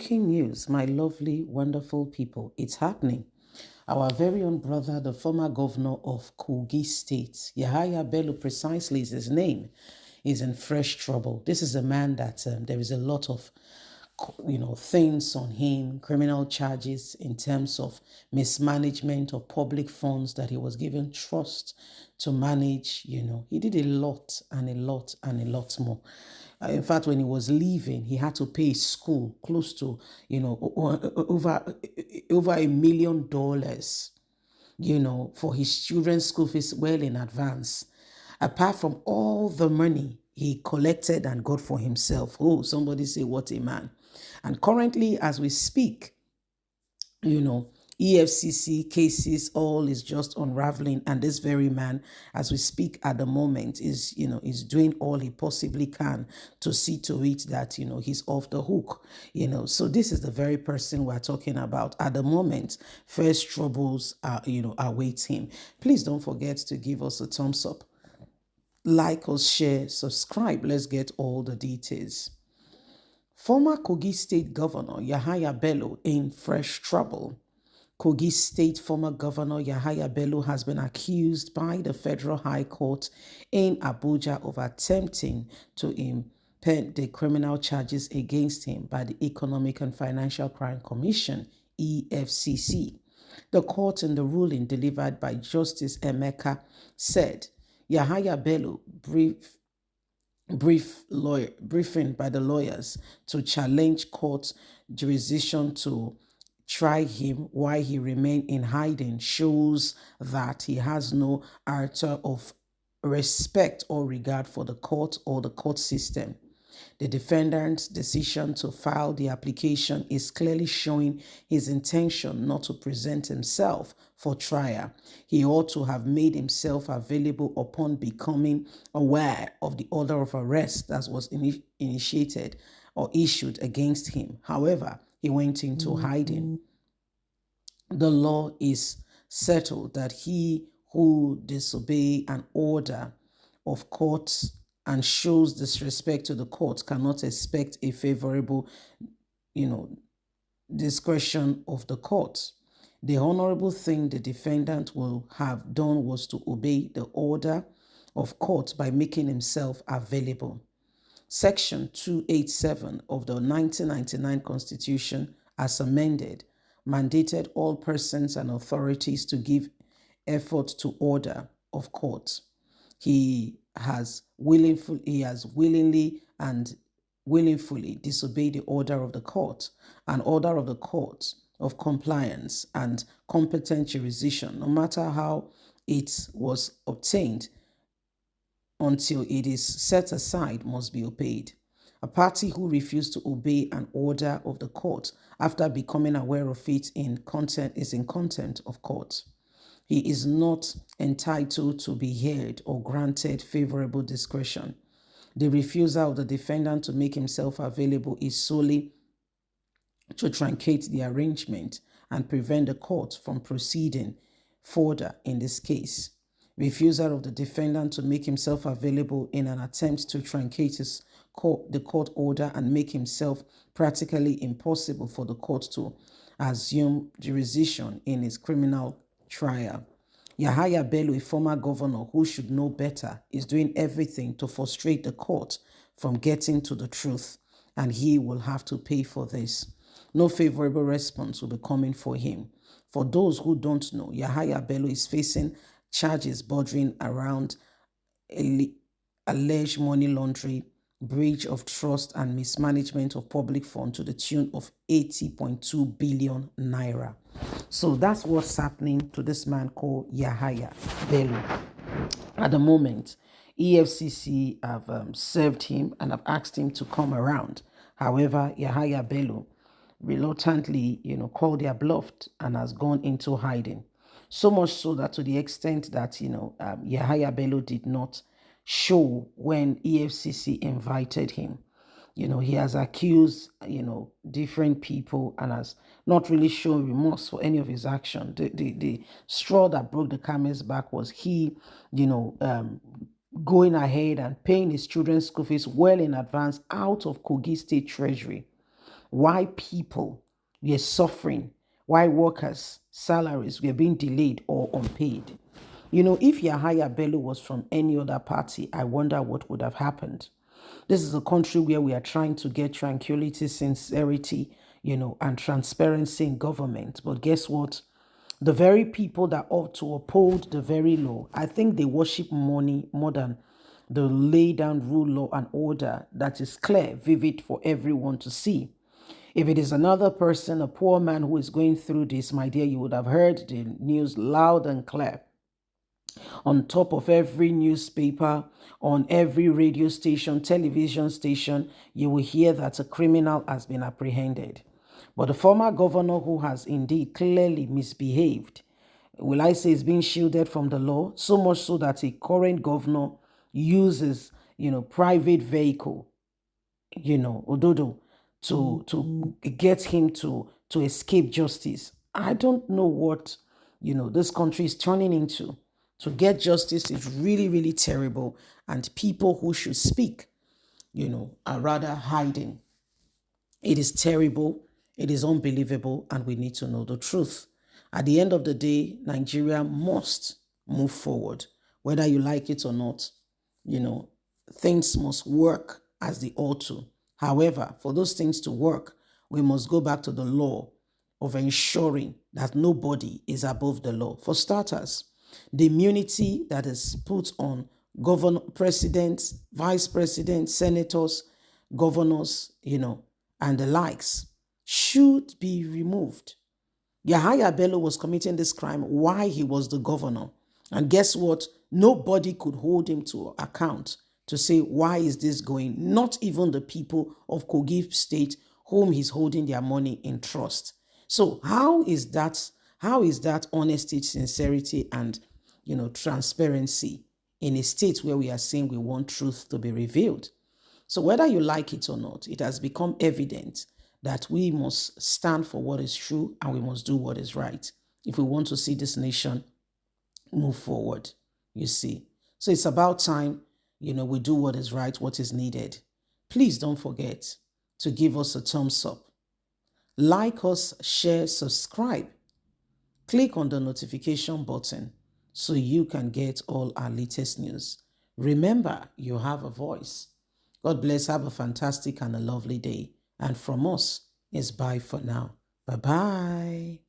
Breaking news, my lovely, wonderful people. It's happening. Our very own brother, the former governor of Kogi State, Yahaya Bello, precisely is his name, is in fresh trouble. This is a man that there is a lot of things on him, criminal charges in terms of mismanagement of public funds that he was given trust to manage. He did a lot and a lot and a lot more. In fact, when he was leaving, he had to pay school close to, over $1 million, for his children's school fees well in advance. Apart from all the money he collected and got for himself. Oh, somebody say, what a man. And currently, as we speak, you know, EFCC cases, all is just unraveling. And this very man, as we speak at the moment, is doing all he possibly can to see to it that, he's off the hook, So this is the very person we're talking about at the moment. First troubles await him. Please don't forget to give us a thumbs up, like us, share, subscribe. Let's get all the details. Former Kogi State Governor Yahaya Bello in fresh trouble. Kogi State former Governor Yahaya Bello has been accused by the Federal High Court in Abuja of attempting to impede the criminal charges against him by the Economic and Financial Crime Commission, EFCC. The court, in the ruling delivered by Justice Emeka, said Yahaya Bello briefing by the lawyers to challenge court jurisdiction to try him while he remained in hiding shows that he has no iota of respect or regard for the court or the court system. The defendant's decision to file the application is clearly showing his intention not to present himself for trial. He ought to have made himself available upon becoming aware of the order of arrest that was initiated or issued against him. However, he went into hiding. The law is settled that he who disobeys an order of courts and shows disrespect to the court cannot expect a favorable, discretion of the court. The honorable thing the defendant will have done was to obey the order of court by making himself available. Section 287 of the 1999 Constitution, as amended, mandated all persons and authorities to give effort to order of court. He has willingly and willfully disobeyed the order of the court, an order of the court of compliance and competent jurisdiction, no matter how it was obtained, until it is set aside, must be obeyed. A party who refused to obey an order of the court after becoming aware of it is in contempt of court. He is not entitled to be heard or granted favorable discretion. The refusal of the defendant to make himself available is solely to truncate the arrangement and prevent the court from proceeding further in this case. Refusal of the defendant to make himself available in an attempt to truncate the court order and make himself practically impossible for the court to assume jurisdiction in his criminal trial. Yahaya Bello, a former governor who should know better, is doing everything to frustrate the court from getting to the truth, and he will have to pay for this. No favorable response will be coming for him. For those who don't know, Yahaya Bello is facing charges bordering around alleged money laundering, breach of trust, and mismanagement of public funds to the tune of 80.2 billion naira. So that's what's happening to this man called Yahaya Bello. At the moment, EFCC have served him and have asked him to come around. However, Yahaya Bello reluctantly, called their bluff and has gone into hiding. So much so that to the extent that, Yahaya Bello did not show when EFCC invited him. He has accused, different people and has not really shown remorse for any of his action. The straw that broke the camel's back was he, going ahead and paying his children's school fees well in advance out of Kogi State Treasury. why people were suffering, why workers' salaries were being delayed or unpaid. If Yahaya Bello was from any other party, I wonder what would have happened. This is a country where we are trying to get tranquility, sincerity, and transparency in government. But guess what? The very people that ought to uphold the very law, I think they worship money more than the lay down rule, law, and order that is clear, vivid for everyone to see. If it is another person, a poor man who is going through this, my dear, you would have heard the news loud and clear. On top of every newspaper, on every radio station, television station, you will hear that a criminal has been apprehended. But the former governor, who has indeed clearly misbehaved, will I say, is being shielded from the law, so much so that a current governor uses, private vehicle, Ododo, to get him to escape justice. I don't know what, this country is turning into. To get justice is really, really terrible. And people who should speak, are rather hiding. It is terrible. It is unbelievable. And we need to know the truth. At the end of the day, Nigeria must move forward. Whether you like it or not, things must work as they ought to. However, for those things to work, we must go back to the law of ensuring that nobody is above the law. For starters, the immunity that is put on presidents, vice presidents, senators, governors, and the likes should be removed. Yahaya Bello was committing this crime while he was the governor. And guess what? Nobody could hold him to account to say, why is this going? Not even the people of Kogi State, whom he's holding their money in trust. So how is that honesty, sincerity, and transparency in a state where we are saying we want truth to be revealed? So whether you like it or not, it has become evident that we must stand for what is true and we must do what is right if we want to see this nation move forward, you see. So it's about time, we do what is right, what is needed. Please don't forget to give us a thumbs up. Like us, share, subscribe. Click on the notification button so you can get all our latest news. Remember, you have a voice. God bless. Have a fantastic and a lovely day. And from us, it's bye for now. Bye-bye.